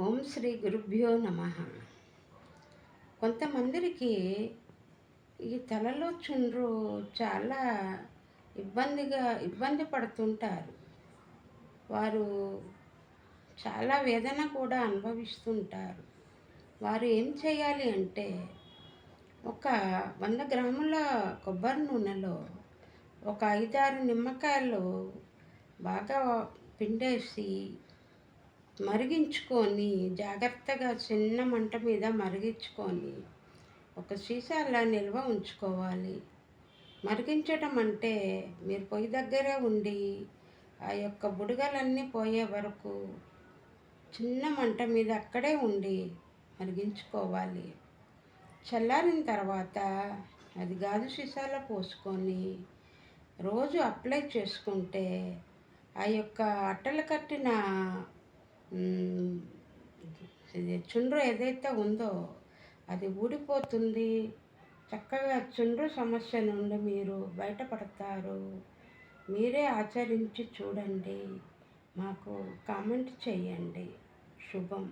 ఓం శ్రీ గురుభ్యో నమ. కొంతమందికి ఈ తలలో చుండ్రు చాలా ఇబ్బంది పడుతుంటారు. వారు చాలా వేదన కూడా అనుభవిస్తుంటారు. వారు ఏం చేయాలి అంటే, ఒక 100 గ్రాముల కొబ్బరి నూనెలో ఒక 5-6 నిమ్మకాయలు బాగా పిండేసి మరిగించుకొని, జాగ్రత్తగా చిన్న మంట మీద మరిగించుకొని ఒక సీసాలో నిల్వ ఉంచుకోవాలి. మరిగించడం అంటే మీరు పొయ్యి దగ్గరే ఉండి ఆ యొక్క బుడగలన్నీ పోయే వరకు చిన్న మంట మీద అక్కడే ఉండి మరిగించుకోవాలి. చల్లారిన తర్వాత అది గాజు సీసాలో పోసుకొని రోజు అప్లై చేసుకుంటే ఆ యొక్క అట్టలు కట్టిన ఇది చుండ్రు ఏదైతే ఉందో అది ఊడిపోతుంది. చక్కగా చుండ్రు సమస్య నుండి మీరు బయటపడతారు. మీరే ఆచరించి చూడండి. మాకు కామెంట్ చేయండి. శుభం.